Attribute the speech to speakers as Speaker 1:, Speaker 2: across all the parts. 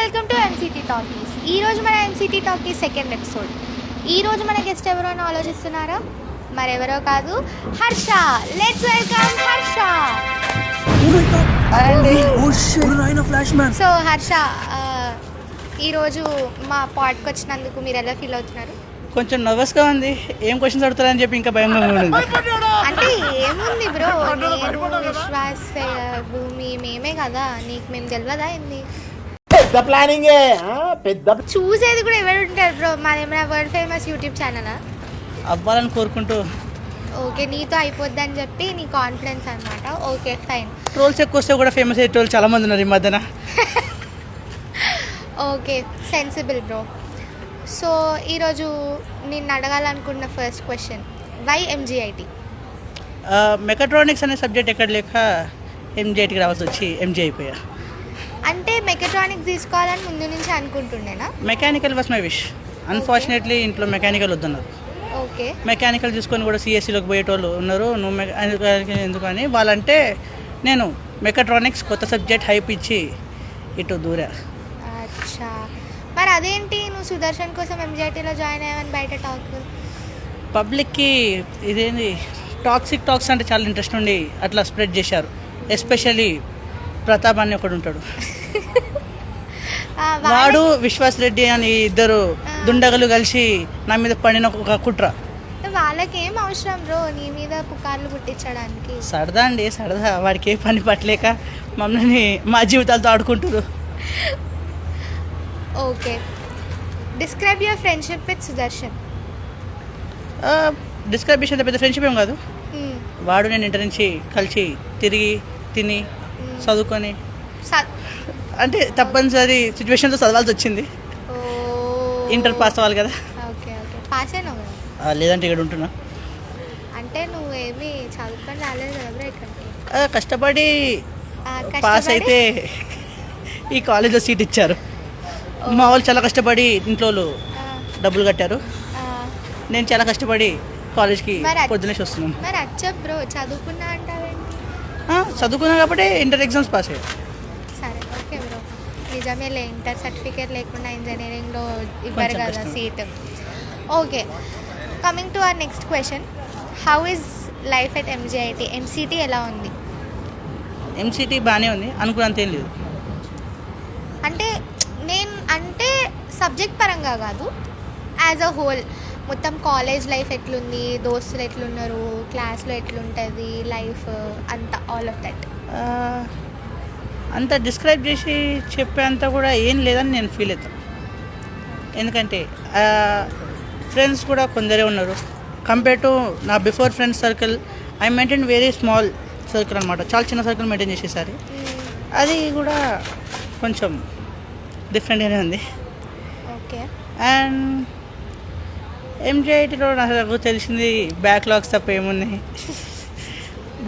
Speaker 1: Welcome to MCT talkies. ఈరోజు మన MCT talkies second episode. ఈరోజు మన గెస్ట్ ఎవరో అని ఆలోచిస్తున్నారా? మరెవరో కాదు, Harsha. Let's welcome Harsha. So Harsha, ఈరోజు మా పాడ్కి వచ్చినందుకు మీరు ఎలా ఫీల్ అవుతున్నారు?
Speaker 2: కొంచెం నర్వస్గా ఉంది. ఏం క్వశ్చన్స్ అడుగుతారని చెప్పి ఇంకా భయంగా ఉంది.
Speaker 1: అంటే ఏముంది బ్రో, నేను విశ్వాస్ భూమి మేమే కదా, నీకు మేము తెలియదా ఏంది?
Speaker 3: పెద్ద ప్లానింగ్
Speaker 1: చూసేది కూడా ఎవరు ఉంటారు బ్రో? మాదేమైనా వరల్డ్ ఫేమస్ యూట్యూబ్ ఛానలా?
Speaker 2: అవ్వాలని కోరుకుంటూ.
Speaker 1: ఓకే, నీతో అయిపోద్ది అని చెప్పి నీ కాన్ఫిడెన్స్ అనమాట. Okay fine.
Speaker 2: ట్రోల్స్ ఎక్కువ వస్తే కూడా ఫేమస్ అయ్యే ట్రోల్ చాలా మంది ఉన్నారు ఈ మధ్యన.
Speaker 1: Okay, sensible bro. సో ఈరోజు నేను అడగాలనుకున్న ఫస్ట్ క్వశ్చన్, వై ఎంజీఐటీ?
Speaker 2: మెకాట్రానిక్స్ అనే సబ్జెక్ట్ ఎక్కడ లేక ఎంజీఐటీకి రావాల్సి వచ్చి ఎంజీ అయిపోయా.
Speaker 1: అంటే మెకాట్రానిక్స్ తీసుకోవాలని ముందు నుంచి అనుకుంటుండేనా?
Speaker 2: Mechanical was my wish. Unfortunately ఇంట్లో మెకానికల్ వద్దన్నారు.
Speaker 1: ఓకే,
Speaker 2: మెకానికల్ తీసుకొని కూడా సిఎస్సిలోకి పోయేటోళ్ళు ఉన్నారు. నువ్వు మెకానికల్ ఎందుకని వాళ్ళంటే నేను మెకాట్రానిక్స్ కొత్త సబ్జెక్ట్ హైప్ ఇచ్చి ఇటు దూరా.
Speaker 1: అచ్చా, మరి అదేంటి నువ్వు సుదర్శన్ కోసం ఎంజీఐటీలో జాయిన్ అయ్యావని బయట టాక్?
Speaker 2: పబ్లిక్కి ఇదేంది టాక్స్ అంటే చాలా ఇంట్రెస్ట్ ఉండి అట్లా స్ప్రెడ్ చేశారు. ఎస్పెషల్లీ ప్రతాప్ అని ఒకడు ఉంటాడు, వాడు విశ్వాస్ రెడ్డి అని ఇద్దరు దుండగలు కలిసి నా మీద పడిన ఒక కుట్ర.
Speaker 1: వాళ్ళకి ఏం అవసరం బ్రో నీ మీద పుకార్లు పుట్టించడానికి?
Speaker 2: సరదా అండి, సరదా. వాడికి ఏ పని పట్టలేక మమ్మల్ని మా జీవితాలతో ఆడుకుంటారు.
Speaker 1: Okay, describe your friendship with Sudarshan.
Speaker 2: Describe చేసేంత పెద్ద ఫ్రెండ్షిప్ ఏం కాదు. వాడు నేను ఇంటర్ నుంచి కలిసి తిరిగి తిని చదువుకొని అంటే తప్పనిసరి సిచ్యువేషన్తో చదవాల్సి వచ్చింది. ఇంటర్ పాస్ అవ్వాలి కదా.
Speaker 1: ఓకే ఓకే, పాస్ అయినావు?
Speaker 2: లేదంటే ఇక్కడ ఉంటున్నా.
Speaker 1: అంటే నువ్వు ఏమి చదువుకొని రాలేదు కదా బ్రో ఇక్కడికి?
Speaker 2: కష్టపడి పాస్ అయితే ఈ కాలేజ్లో సీట్ ఇచ్చారు. మా వాళ్ళు చాలా కష్టపడి ఇంట్లో డబ్బులు కట్టారు. నేను చాలా కష్టపడి కాలేజ్కి పొద్దునేసి వస్తున్నాను.
Speaker 1: మరి అచ్చా బ్రో, చదువుకున్నా అంటావేంటి?
Speaker 2: చదువుకున్నా కాబట్టి ఇంటర్ ఎగ్జామ్స్ పాస్ అయ్యాయి.
Speaker 1: సరే ఓకే బ్రో, నిజమేలే, ఇంటర్ సర్టిఫికేట్ లేకుండా ఇంజనీరింగ్లో ఇవ్వరు కదా seat. Okay, coming to our next question, how is life at MGIT? MCT ఎలా ఉంది?
Speaker 2: ఎంసీటీ బాగానే ఉంది, అనుకున్నంత ఏం లేదు.
Speaker 1: అంటే సబ్జెక్ట్ పరంగా కాదు, యాజ్ అ హోల్ మొత్తం కాలేజ్ లైఫ్ ఎట్లుంది, దోస్తులు ఎట్లున్నారు, క్లాస్లో ఎట్లుంటుంది లైఫ్ అంతా, ఆల్ ఆఫ్ దట్.
Speaker 2: అంత డిస్క్రైబ్ చేసి చెప్పేంత కూడా ఏం లేదని నేను ఫీల్ అవుతాను. ఎందుకంటే ఫ్రెండ్స్ కూడా కొందరే ఉన్నారు. కంపేర్ టు నా before friends circle, I maintain very small circle అనమాట. చాలా చిన్న సర్కిల్ మెయింటైన్ చేసేసారి. అది కూడా కొంచెం డిఫరెంట్గానే ఉంది.
Speaker 1: ఓకే,
Speaker 2: అండ్ ఎంజీఐటీలో నాకు తెలిసింది బ్యాక్లాగ్స్ తప్ప ఏమున్నాయి.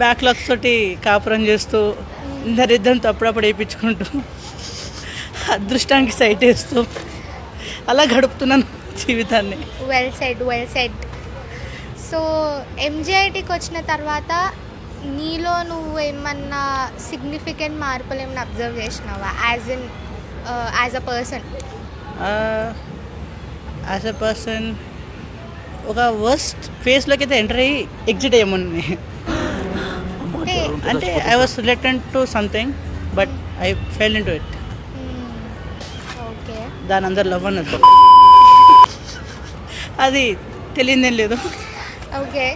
Speaker 2: బ్యాక్లాగ్స్ తోటి కాపురం చేస్తూ దరిద్రంతో అప్పుడప్పుడు వేయించుకుంటూ అదృష్టానికి సైట్ వేస్తూ అలా గడుపుతున్నాను జీవితాన్ని.
Speaker 1: Well said. సో ఎంజీఐటీకి వచ్చిన తర్వాత నీలో నువ్వు ఏమన్నా సిగ్నిఫికెంట్ మార్పులు ఏమన్నా అబ్జర్వ్ చేసినావా as a person?
Speaker 2: As a person ఒక వర్స్ట్ ఫేస్లోకి అయితే ఎంటర్ అయ్యి ఎగ్జిట్ అయ్యామని. అంటే I was related to something but I fell in to it.
Speaker 1: Okay,
Speaker 2: దాని అందరు లవ్ అన్నది, అది తెలియదేం లేదు.
Speaker 1: ఓకే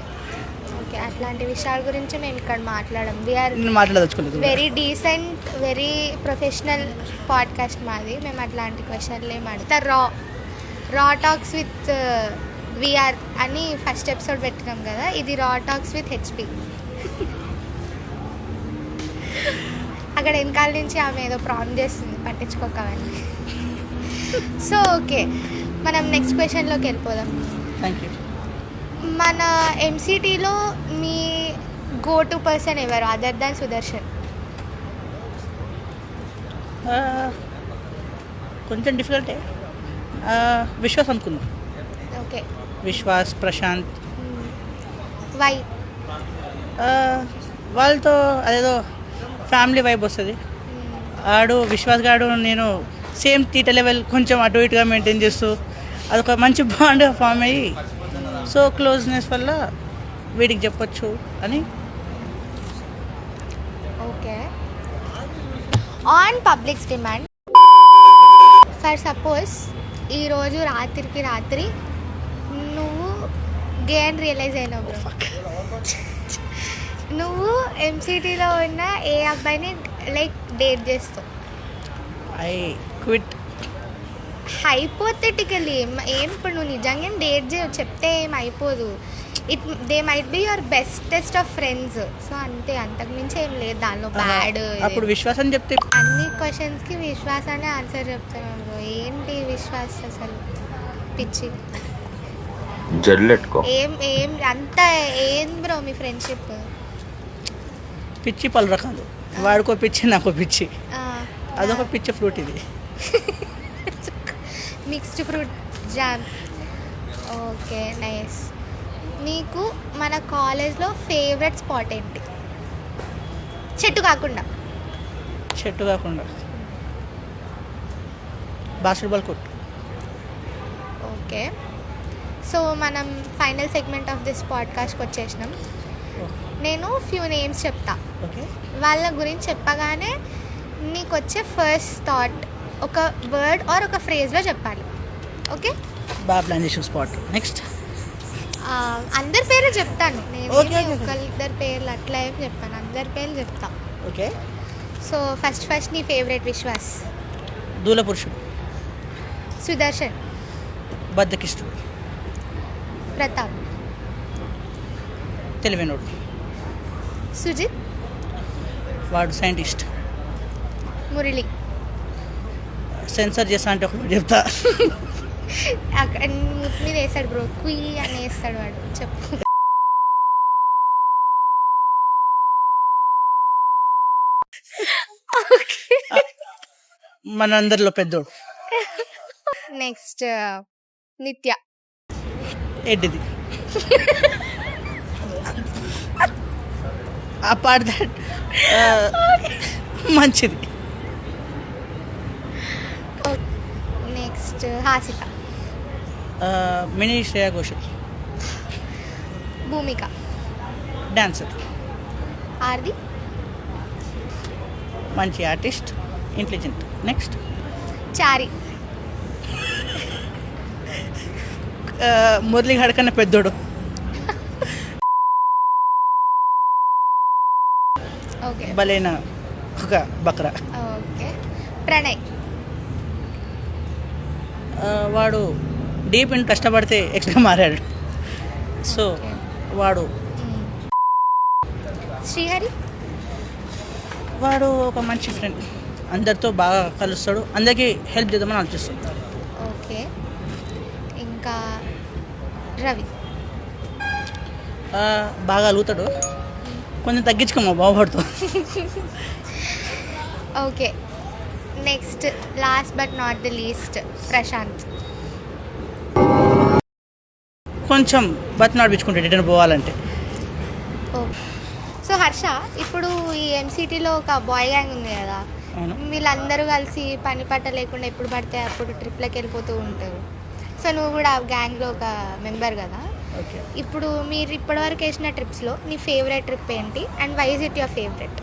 Speaker 1: ఓకే, అట్లాంటి విషయాల గురించి మేము ఇక్కడ మాట్లాడడం. వీఆర్
Speaker 2: మాట్లాడదలుచుకోలేదు.
Speaker 1: Very decent, very professional podcast మాది. మేము అట్లాంటి క్వశ్చన్లు ఏమి అడుగుతా. రా టాక్స్ విత్ వీఆర్ అని ఫస్ట్ ఎపిసోడ్ పెట్టినాం కదా, ఇది రా టాక్స్ విత్ హెచ్పి. అక్కడ వెనకాల నుంచి ఆమె ఏదో ప్రాంప్ట్ చేస్తుంది, పట్టించుకోకవండి. సో ఓకే, మనం నెక్స్ట్ క్వశ్చన్లోకి వెళ్ళిపోదాం.
Speaker 2: Thank you.
Speaker 1: మన ఎంసీటీలో మీ గో టు పర్సన్ ఎవరు అదర్ దాన్ సుదర్శన్?
Speaker 2: కొంచెం డిఫికల్టే. విశ్వాస్ అనుకుందాం.
Speaker 1: ఓకే,
Speaker 2: విశ్వాస్, ప్రశాంత్.
Speaker 1: వై?
Speaker 2: వాళ్ళతో అదేదో ఫ్యామిలీ వైబ్ వస్తుంది. ఆడు విశ్వాస్ గాడు నేను సేమ్ తీట లెవెల్ కొంచెం అటు ఇటుగా మెయింటైన్ చేస్తూ అదొక మంచి బాండ్ ఫామ్ అయ్యి సో క్లోజ్నెస్ వల్ల వీడికి చెప్పొచ్చు అని.
Speaker 1: Okay. On public's demand, for suppose ఈరోజు రాత్రికి రాత్రి నువ్వు గే అని రియలైజ్ అయినావు బ్రో. నువ్వు ఎంసీటీలో ఉన్న ఏ అబ్బాయిని లైక్ డేట్ చేస్తావు?
Speaker 2: I quit.
Speaker 1: హైపోథెటికలీ ఏం ఇప్పుడు నువ్వు నిజంగా డేట్ చెప్తే ఏం అయిపోదు. They might be your bestest of friends. So అంతే, అంతకుమించి ఏం లేదు దానిలో బ్యాడ్.
Speaker 2: అప్పుడు విశ్వాసం చెప్తే
Speaker 1: అన్ని క్వశ్చన్స్కి విశ్వాసాన్ని ఆన్సర్ చెప్తాను. ఏంటి విశ్వాస్ అసలు పిచ్చి
Speaker 3: జర్లెట్కో
Speaker 1: ఏం ఏం అంత ఏం బ్రో మీ ఫ్రెండ్షిప్?
Speaker 2: పిచ్చి పలు రకాలు, వాడికో పిచ్చి నాకో పిచ్చి, అదొక పిచ్చి ఫ్రూట్ ఇది.
Speaker 1: Mixed fruit jam. Okay nice. నీకు మన కాలేజ్లో ఫేవరెట్ స్పాట్ ఏంటి? చెట్టు కాకుండా
Speaker 2: బాస్కెట్బాల్ కోర్ట్.
Speaker 1: ఓకే. సో మనం ఫైనల్ సెగ్మెంట్ ఆఫ్ దిస్ పాడ్కాస్ట్కి వచ్చేసినాం. నేను ఫ్యూ నేమ్స్ చెప్తా.
Speaker 2: ఓకే.
Speaker 1: వాళ్ళ గురించి చెప్పగానే నీకు వచ్చే ఫస్ట్ థాట్ ఒక వర్డ్ ఆర్ ఒక ఫ్రేజ్లో చెప్పాలి. ఓకే.
Speaker 2: బాగా ప్లాన్ చేసిన స్పాట్. నెక్స్ట్
Speaker 1: అందరి పేర్లు చెప్తాను నేను.
Speaker 2: Okay.
Speaker 1: ఒకరిద్దరు పేర్లు అట్లా ఏం చెప్పాను, అందరి పేర్లు చెప్తా.
Speaker 2: ఓకే.
Speaker 1: సో ఫస్ట్ నీ ఫేవరెట్ విశ్వాస్?
Speaker 2: దూల పురుషుడు.
Speaker 1: సుదర్శన్.
Speaker 2: బద్దకిష్టుడు.
Speaker 1: ప్రతాప్.
Speaker 2: తెలివైనోడు.
Speaker 1: సుజిత్.
Speaker 2: వాడు సైంటిస్ట్.
Speaker 1: మురళి.
Speaker 2: సెన్సర్ చేస్తా అంటే ఒక చెప్తా.
Speaker 1: అక్కడ మూతి మీద వేస్తాడు బ్రో, కుయ్ అని వేస్తాడు వాడు. చెప్పు.
Speaker 2: మనందరిలో పెద్దోడు.
Speaker 1: నెక్స్ట్ నిత్య.
Speaker 2: ఎడ్డిది. అపార్ట్ దట్ మంచిది.
Speaker 1: నెక్స్ట్ హాసిక.
Speaker 2: మినీ శ్రేయా ఘోషల్.
Speaker 1: భూమిక.
Speaker 2: డాన్సర్.
Speaker 1: ఆర్ది.
Speaker 2: మంచి ఆర్టిస్ట్, ఇంటెలిజెంట్. నెక్స్ట్
Speaker 1: చారి.
Speaker 2: మురళిగాడి కన్నా పెద్దోడు.
Speaker 1: ఓకే.
Speaker 2: బలైన ఒక బక్రా.
Speaker 1: ఓకే. ప్రణయ్.
Speaker 2: వాడు డీప్ ఇన్ కష్టపడితే ఎక్స్ట్రా మారాడు. సో వాడు.
Speaker 1: శ్రీహరి.
Speaker 2: వాడు ఒక మంచి ఫ్రెండ్, అందరితో బాగా కలుస్తాడు, అందరికీ హెల్ప్ చేద్దామని ఆలోచిస్తాడు.
Speaker 1: ఓకే. ఇంకా రవి.
Speaker 2: బాగా అలుగుతాడు, కొంచెం తగ్గించుకోమా బాగుపడుతూ.
Speaker 1: Okay. Next last but not the least Prashanth.
Speaker 2: కొంచెం బతి నడిపించుకుంటాడు ఎటైనా పోవాలంటే.
Speaker 1: ఓకే. సో హర్ష, ఇప్పుడు ఈ ఎంసీటీలో ఒక బాయ్ గ్యాంగ్ ఉంది కదా,
Speaker 2: అవును.
Speaker 1: వీళ్ళందరూ కలిసి పని పట్ట లేకుండా ఎప్పుడు పడితే అప్పుడు ట్రిప్లకు వెళ్ళిపోతూ ఉంటారు. సో నువ్వు కూడా ఆ గ్యాంగ్లో ఒక మెంబర్ కదా.
Speaker 2: ఓకే.
Speaker 1: ఇప్పుడు మీరు ఇప్పటివరకు వేసిన ట్రిప్స్లో నీ ఫేవరెట్ ట్రిప్ ఏంటి and why is it your favourite?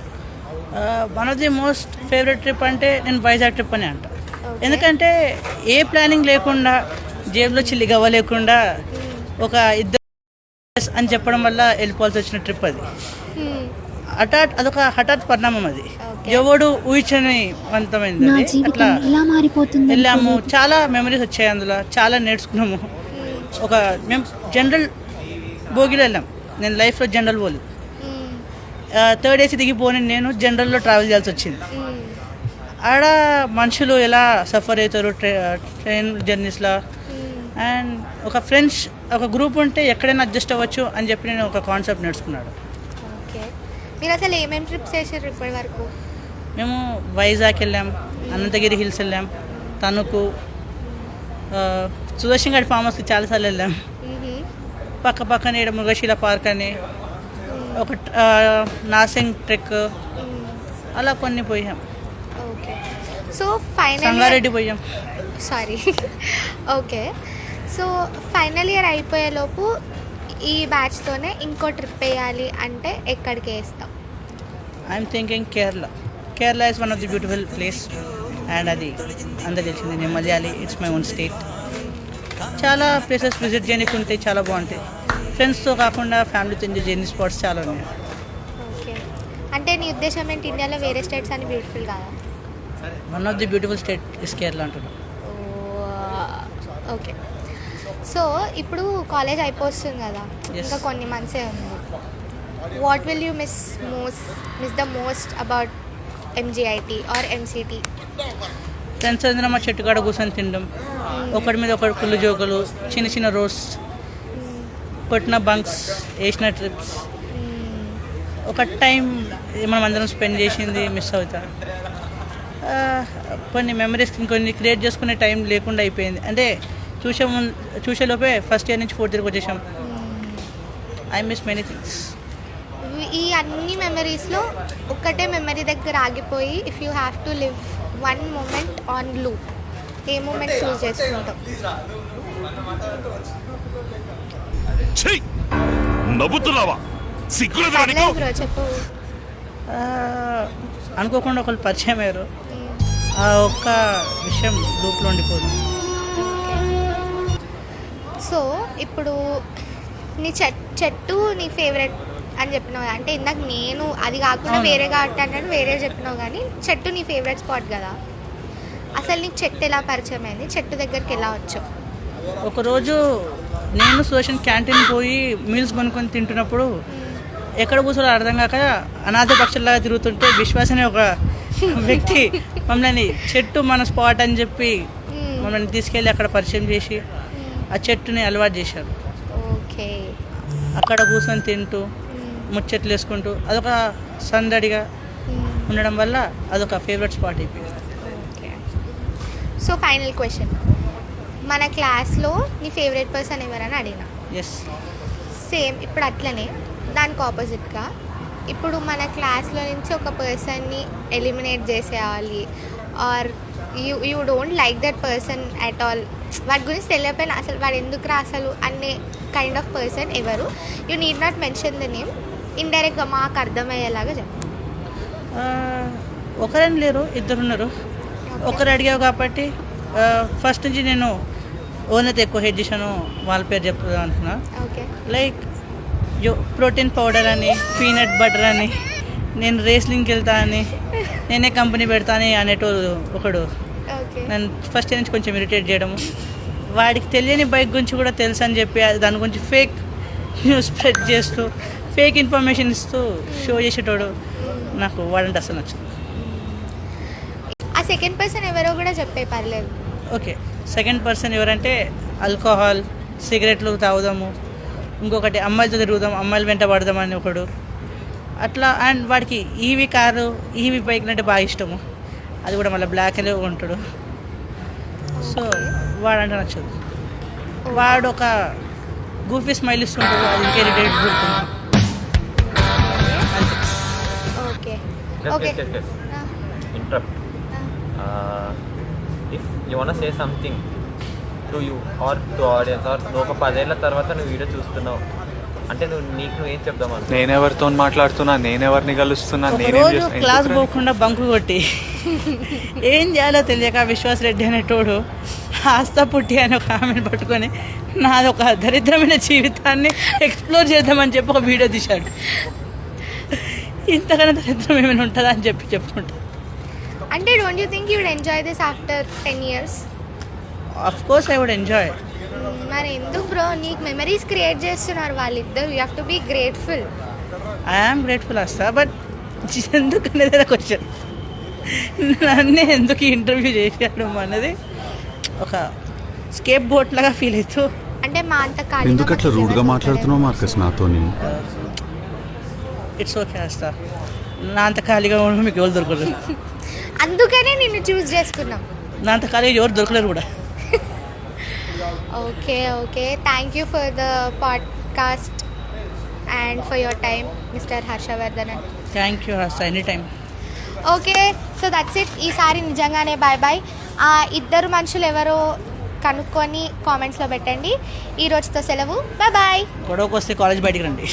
Speaker 2: One of the most favourite trip అంటే నేను వైజాగ్ ట్రిప్ అని అంట. ఎందుకంటే ఏ ప్లానింగ్ లేకుండా, జేబులో చిల్లి గవ్వ లేకుండా ఒక ఇద్దరు అని చెప్పడం వల్ల వెళ్ళిపోవాల్సి వచ్చిన ట్రిప్ అది. అదొక హఠాత్ పరిణామం అది. ఎవడు ఊహించని వంతమైంది. అట్లా వెళ్ళాము, చాలా మెమరీస్ వచ్చాయి అందులో, చాలా నేర్చుకున్నాము. ఒక మేము జనరల్ బోగిలో వెళ్ళాం, నేను లైఫ్లో జనరల్ పోలేదు. థర్డ్ ఏసీ దిగిపోని నేను జనరల్లో ట్రావెల్ చేయాల్సి వచ్చింది. ఆడ మనుషులు ఎలా సఫర్ అవుతారు ట్రైన్ జర్నీస్లో. అండ్ ఒక ఫ్రెండ్స్ ఒక గ్రూప్ ఉంటే ఎక్కడైనా అడ్జస్ట్ అవ్వచ్చు అని చెప్పి నేను ఒక కాన్సెప్ట్ నేర్చుకున్నాడు.
Speaker 1: ఓకే. మీరు అసలు ఏమేమి ట్రిప్స్ చేసారు ఇప్పటి వరకు?
Speaker 2: మేము వైజాగ్ వెళ్ళాం, అనంతగిరి హిల్స్ వెళ్ళాం, తణుకు, సుదర్శన్ గఢ్ ఫామ్ హౌస్కి చాలాసార్లు వెళ్ళాం. పక్కనే ఇక్కడ మృగశిల పార్క్ అని ఒక నాసింగ్ ట్రెక్, అలా కొన్ని పోయాం.
Speaker 1: ఓకే. సో ఫైనల్
Speaker 2: సంగారెడ్డి పోయాం.
Speaker 1: Sorry okay. So final year అయిపోయేలోపు ఈ బ్యాచ్తోనే ఇంకో ట్రిప్ వేయాలి అంటే ఎక్కడికి వేస్తాం?
Speaker 2: I'm thinking Kerala is one of the beautiful place. And అది అందరు తెలిసింది, నెమ్మదియాలి, ఇట్స్ మై ఓన్ స్టేట్. చాలా ప్లేసెస్ విజిట్ చేయడానికి ఉంటాయి, చాలా బాగుంటాయి. ఫ్రెండ్స్తో కాకుండా ఫ్యామిలీతో ఎంజాయ్ చేయని స్పాట్స్ చాలా ఉన్నాయి.
Speaker 1: ఓకే, అంటే నీ ఉద్దేశం ఏంటి, ఇండియాలో వేరే స్టేట్స్ అని బ్యూటిఫుల్ కాదా?
Speaker 2: One of the beautiful state is Kerala అంటున్నాను.
Speaker 1: ఓకే, సో ఇప్పుడు కాలేజ్ అయిపోతుంది కదా,
Speaker 2: Yes.
Speaker 1: ఇంకా కొన్ని మంత్సే ఉంది. What will you miss the most about MGIT or MCT?
Speaker 2: Friends అందరం మా చెట్టు కాడ కూర్చొని తినడం, ఒకటి మీద ఒకటి కుళ్ళు జోకులు, చిన్న చిన్న రోడ్స్, కొట్టిన బంక్స్, వేసిన ట్రిప్స్, ఒక టైం మనం అందరం స్పెండ్ చేసింది మిస్ అవుతా. కొన్ని మెమరీస్ ఇంకొన్ని క్రియేట్ చేసుకునే టైం లేకుండా అయిపోయింది. అంటే చూసేలోపే ఫస్ట్ ఇయర్ నుంచి ఫోర్త్ ఇయర్కి వచ్చేసాం. I miss many things.
Speaker 1: ఈ అన్ని మెమరీస్లో ఒక్కటే మెమరీ దగ్గర ఆగిపోయి, if you have to live one moment on loop, a moment choose చేసుకుంటాం?
Speaker 4: నవ్వుతున్నావా?
Speaker 1: పర్లేదు బ్రో, చెప్పు.
Speaker 2: అనుకోకుండా ఒకళ్ళు పరిచయం అయ్యారు, ఆ ఒక్క విషయం లూప్లో ఉండిపోదు.
Speaker 1: సో ఇప్పుడు నీ చెట్టు నీ ఫేవరెట్ అని చెప్పినావు కదా, అంటే ఇందాక నేను అది కాకుండా వేరే కాబట్టి అంటే వేరే చెప్పినావు, కానీ చెట్టు నీ ఫేవరెట్ స్పాట్ కదా. అసలు నీకు చెట్టు ఎలా పరిచయం అయింది, చెట్టు దగ్గరికి ఎలా వచ్చావు?
Speaker 2: ఒకరోజు నేను సుదర్శన్ క్యాంటీన్ పోయి మీల్స్ కొనుక్కొని తింటున్నప్పుడు ఎక్కడ కూర్చోలో అర్థం కాక అనాథ పక్షుల్లాగా తిరుగుతుంటే విశ్వాస్ అనే ఒక వ్యక్తి మమ్మల్ని చెట్టు మన స్పాట్ అని చెప్పి మమ్మల్ని తీసుకెళ్ళి అక్కడ పరిచయం చేసి ఆ చెట్టుని అలవాటు చేశారు.
Speaker 1: ఓకే,
Speaker 2: అక్కడ కూర్చొని తింటూ ముచ్చట్లు వేసుకుంటూ అదొక సందడిగా ఉండడం వల్ల అదొక ఫేవరెట్ స్పాట్ అయిపోయింది.
Speaker 1: ఓకే, సో ఫైనల్ క్వశ్చన్, మన క్లాస్లో నీ ఫేవరెట్ పర్సన్ ఎవరని అడిగినా,
Speaker 2: ఎస్
Speaker 1: సేమ్ ఇప్పుడు అట్లనే దానికి ఆపోజిట్గా ఇప్పుడు మన క్లాస్లో నుంచి ఒక పర్సన్ని ఎలిమినేట్ చేసేయాలి, or you don't like that person at all, వాడి గురించి తెలియపోయినా అసలు వాడు ఎందుకు అసలు అనే కైండ్ ఆఫ్ పర్సన్ ఎవరు? You need not mention the name, ఇండైరెక్ట్గా మాకు అర్థమయ్యేలాగా చెప్పు.
Speaker 2: ఒకరని లేరు, ఇద్దరున్నారు. ఒకరు అడిగావు కాబట్టి ఫస్ట్ నుంచి నేను ఓనైతే ఎక్కువ హెడ్ చేశాను, వాళ్ళ పేరు చెప్తాను అంటున్నా.
Speaker 1: ఓకే,
Speaker 2: లైక్ ప్రోటీన్ పౌడర్ అని, పీనట్ బటర్ అని, నేను రేస్లింగ్కి వెళ్తా అని, నేనే కంపెనీ పెడతా అని అనేటోడు ఒకడు
Speaker 1: ఓకే,
Speaker 2: నన్ను ఫస్ట్ నుంచి కొంచెం ఇరిటేట్ చేయడము. వాడికి తెలియని బైక్ గురించి కూడా తెలుసు అని చెప్పి దాని గురించి ఫేక్ న్యూస్ స్ప్రెడ్ చేస్తూ ఫేక్ ఇన్ఫర్మేషన్ ఇస్తూ షో చేసేటోడు నాకు వాడంటే అసలు నచ్చదు.
Speaker 1: ఆ సెకండ్ పర్సన్ ఎవరో కూడా చెప్పే పర్లేదు.
Speaker 2: ఓకే, సెకండ్ పర్సన్ ఎవరంటే ఆల్కహాల్, సిగరెట్లు తాగుదాము, ఇంకొకటి అమ్మాయిలతో తిరుగుదాం, అమ్మాయిలు వెంట పడదామని ఒకడు అట్లా. అండ్ వాడికి ఈవీ కారు, ఈవీ బైక్ అంటే బాగా ఇష్టము, అది కూడా మళ్ళీ బ్లాక్ అనే ఉంటాడు. సో వాడంటే నచ్చదు. వాడు ఒక గూఫీ స్మైల్ ఇస్తుంటాడు, అది ఇంకే రిలేటెడ్ దొరుకుతుంది.
Speaker 1: Okay
Speaker 5: Just
Speaker 1: okay,
Speaker 5: interrupt. If you wanna say something to you or to audience, or నువ్వు ఒక 10 ఏళ్ళ తర్వాత నువ్వు వీడియో చూస్తున్నావు అంటే నువ్వు ఏం చెప్దాం అనుకో?
Speaker 6: నేనెవరితో మాట్లాడుతున్నా, నేనెవరిని కలుస్తున్నా,
Speaker 2: ఒకరోజు క్లాస్ పోకుండా బంకు కొట్టి ఏం చేయాలో తెలియక విశ్వాస్ రెడ్డి అనేటోడు ఆస్తా పుట్టి అని ఒక ఆమెను పట్టుకొని నాది ఒక దరిద్రమైన జీవితాన్ని ఎక్స్ప్లోర్ చేద్దామని చెప్పి ఒక వీడియో తీశాడు. ఇంతకన్నా దరిద్రం ఏమైనా ఉంటుందా అని చెప్పుకుంటా.
Speaker 1: అంటే don't you think you would enjoy this after 10 years?
Speaker 2: Of course I would enjoy.
Speaker 1: మరి ఎందుకు బ్రో, నీకు మెమరీస్ క్రియేట్ చేస్తున్నారు వాళ్ళిద్దరు, you have to be grateful.
Speaker 2: I am grateful వస్తా, బట్ ఎందుకు అనేది క్వశ్చన్. నన్నే ఎందుకు ఇంటర్వ్యూ చేశాడు అన్నది ఒక స్కేప్ బోట్ లాగా ఫీల్ అవుతూ.
Speaker 1: అంటే మా అంత ఖాళీ
Speaker 7: ఎందుకు అట్లా రూడ్గా మాట్లాడుతున్నావు మార్కస్ నాతోని?
Speaker 2: ఇట్స్ ఓకే వస్తా, నా అంత ఖాళీగా ఉండడం మీకు ఎవరు దొరకలేదు,
Speaker 1: అందుకనే నిన్ను చూస్ చేసుకున్నాం.
Speaker 2: నా అంత ఖాళీగా ఎవరు దొరకలేరు కూడా.
Speaker 1: Okay okay, thank you for the podcast and for your time mister Harshavardhanan.
Speaker 2: Thank you Harsha, any time.
Speaker 1: Okay, so that's it. ఈసారి నిజంగానే బాయ్ బాయ్. ఇద్దరు మనుషులు ఎవరో కనుక్కొని కామెంట్స్లో పెట్టండి. ఈ రోజుతో సెలవు. Bye bye.
Speaker 2: గొడవకు వస్తే కాలేజ్ బయటికి రండి.